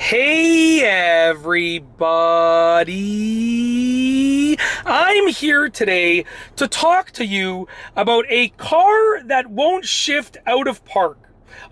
Hey everybody! I'm here today to talk to you about a car that won't shift out of park.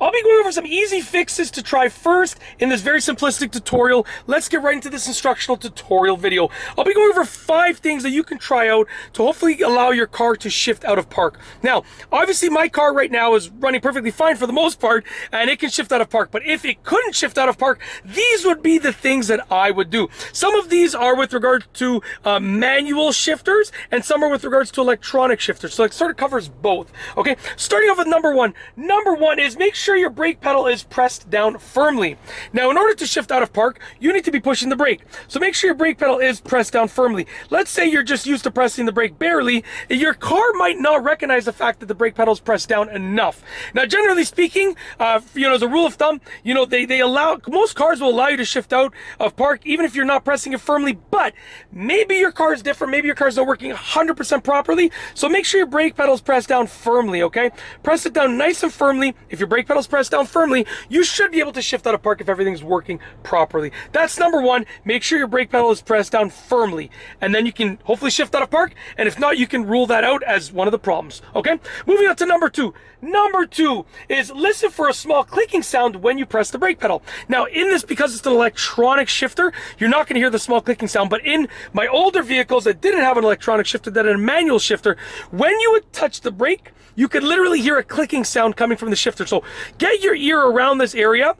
I'll be going over some easy fixes to try first in this very simplistic tutorial. Let's get right into this instructional tutorial video. I'll be going over 5 things that you can try out to hopefully allow your car to shift out of park. Now, obviously my car right now is running perfectly fine for the most part, and it can shift out of park. But if it couldn't shift out of park, these would be the things that I would do. Some of these are with regard to manual shifters, and some are with regards to electronic shifters. So it sort of covers both. Okay, starting off with number one. Number one is make sure your brake pedal is pressed down firmly. Now, in order to shift out of park, you need to be pushing the brake. So make sure your brake pedal is pressed down firmly. Let's say you're just used to pressing the brake barely. Your car might not recognize the fact that the brake pedal is pressed down enough. Now, generally speaking, as a rule of thumb, they allow, most cars will allow you to shift out of park even if you're not pressing it firmly, but maybe your car is different. Maybe your car is not working 100% properly. So make sure your brake pedal is pressed down firmly, okay? Press it down nice and firmly. If your brake pedal is pressed down firmly, you should be able to shift out of park if everything's working properly. That's number one. Make sure your brake pedal is pressed down firmly, and then you can hopefully shift out of park. And if not, you can rule that out as one of the problems, okay? Moving on to number two. Number two is listen for a small clicking sound when you press the brake pedal. Now, in this, because it's an electronic shifter, you're not going to hear the small clicking sound. But in my older vehicles that didn't have an electronic shifter, that had a manual shifter, when you would touch the brake, you could literally hear a clicking sound coming from the shifter. So get your ear around this area.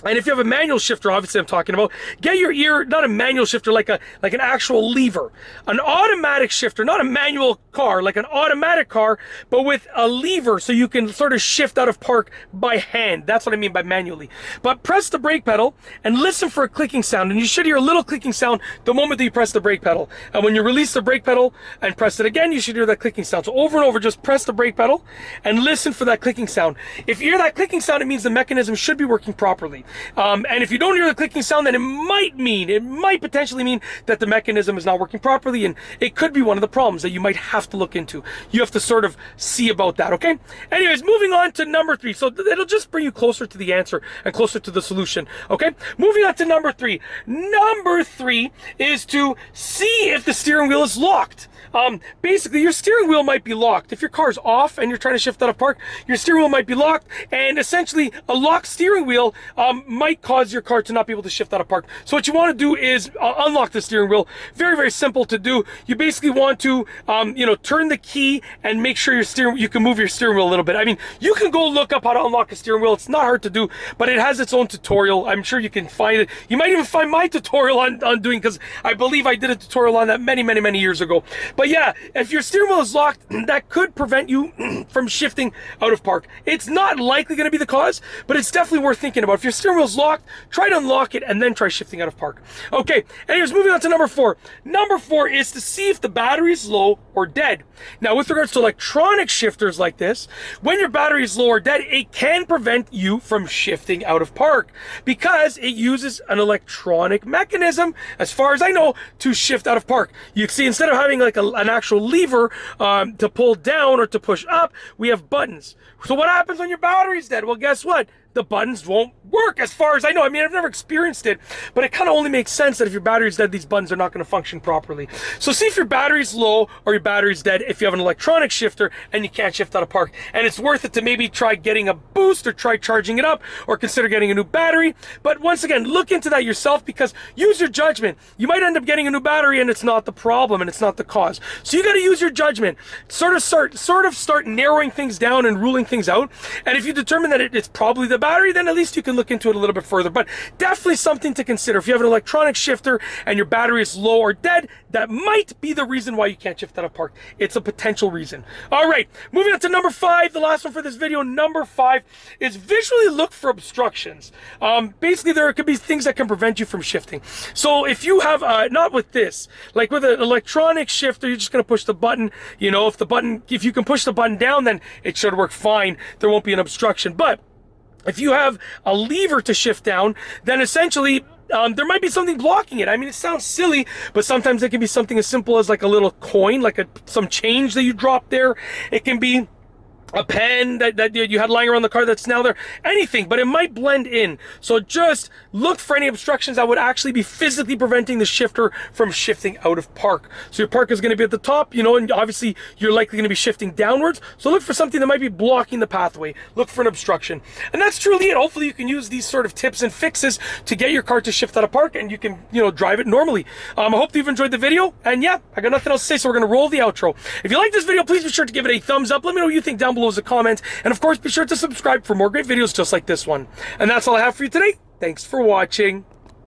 And if you have a manual shifter, obviously I'm talking about, get your ear, not a manual shifter, like an actual lever. An automatic shifter, not a manual car, like an automatic car, but with a lever so you can sort of shift out of park by hand. That's what I mean by manually. But press the brake pedal and listen for a clicking sound. And you should hear a little clicking sound the moment that you press the brake pedal. And when you release the brake pedal and press it again, you should hear that clicking sound. So over and over, just press the brake pedal and listen for that clicking sound. If you hear that clicking sound, it means the mechanism should be working properly. And if you don't hear the clicking sound, then it might potentially mean that the mechanism is not working properly, and it could be one of the problems that you might have to look into. You have to sort of see about that, okay? Anyways, moving on to number three. So it'll just bring you closer to the answer and closer to the solution, okay? Moving on to number three. Number three is to see if the steering wheel is locked. Basically, your steering wheel might be locked. If your car's off and you're trying to shift out of park, your steering wheel might be locked, and essentially a locked steering wheel might cause your car to not be able to shift out of park. So what you want to do is unlock the steering wheel. Very, very simple to do. You basically want to, turn the key and make sure you can move your steering wheel a little bit. I mean, you can go look up how to unlock a steering wheel. It's not hard to do, but it has its own tutorial. I'm sure you can find it. You might even find my tutorial on doing, because I believe I did a tutorial on that many, many, many years ago. But yeah, if your steering wheel is locked, that could prevent you from shifting out of park. It's not likely going to be the cause, but it's definitely worth thinking about. If your steering wheel is locked, try to unlock it and then try shifting out of park. Okay, anyways, moving on to number four. Number four is to see if the battery is low or dead. Now, with regards to electronic shifters like this, when your battery is low or dead, it can prevent you from shifting out of park because it uses an electronic mechanism, as far as I know, to shift out of park. You see, instead of having like an actual lever to pull down or to push up, we have buttons. So what happens when your battery's dead? Well, guess what? The buttons won't work, as far as I know. I mean, I've never experienced it, but it kind of only makes sense that if your battery's dead, these buttons are not going to function properly. So see if your battery's low or your battery's dead if you have an electronic shifter and you can't shift out of park. And it's worth it to maybe try getting a boost or try charging it up or consider getting a new battery. But once again, look into that yourself, because use your judgment. You might end up getting a new battery and it's not the problem and it's not the cause. So you got to use your judgment. Sort of start narrowing things down and ruling things out. And if you determine that it's probably the battery, then at least you can look into it a little bit further. But definitely something to consider. If you have an electronic shifter and your battery is low or dead, that might be the reason why you can't shift out of park. It's a potential reason. All right, moving on to number five, the last one for this video. Number five is visually look for obstructions. Basically, there could be things that can prevent you from shifting. So if you have, not with this, like with an electronic shifter, you're just going to push the button. If you can push the button down, then it should work fine. There won't be an obstruction. But if you have a lever to shift down, then essentially there might be something blocking it. I mean, it sounds silly, but sometimes it can be something as simple as like a little coin, like some change that you drop there. It can be a pen that you had lying around the car that's now there, anything, but it might blend in. So just look for any obstructions that would actually be physically preventing the shifter from shifting out of park. So your park is going to be at the top, you know, and obviously you're likely going to be shifting downwards. So look for something that might be blocking the pathway. Look for an obstruction. And that's truly it. Hopefully you can use these sort of tips and fixes to get your car to shift out of park, and you can, you know, drive it normally. I hope you've enjoyed the video, and yeah, I got nothing else to say, so we're going to roll the outro. If you like this video, please be sure to give it a thumbs up. Let me know what you think down below as a comment, and of course be sure to subscribe for more great videos just like this one. And that's all I have for you today. Thanks for watching.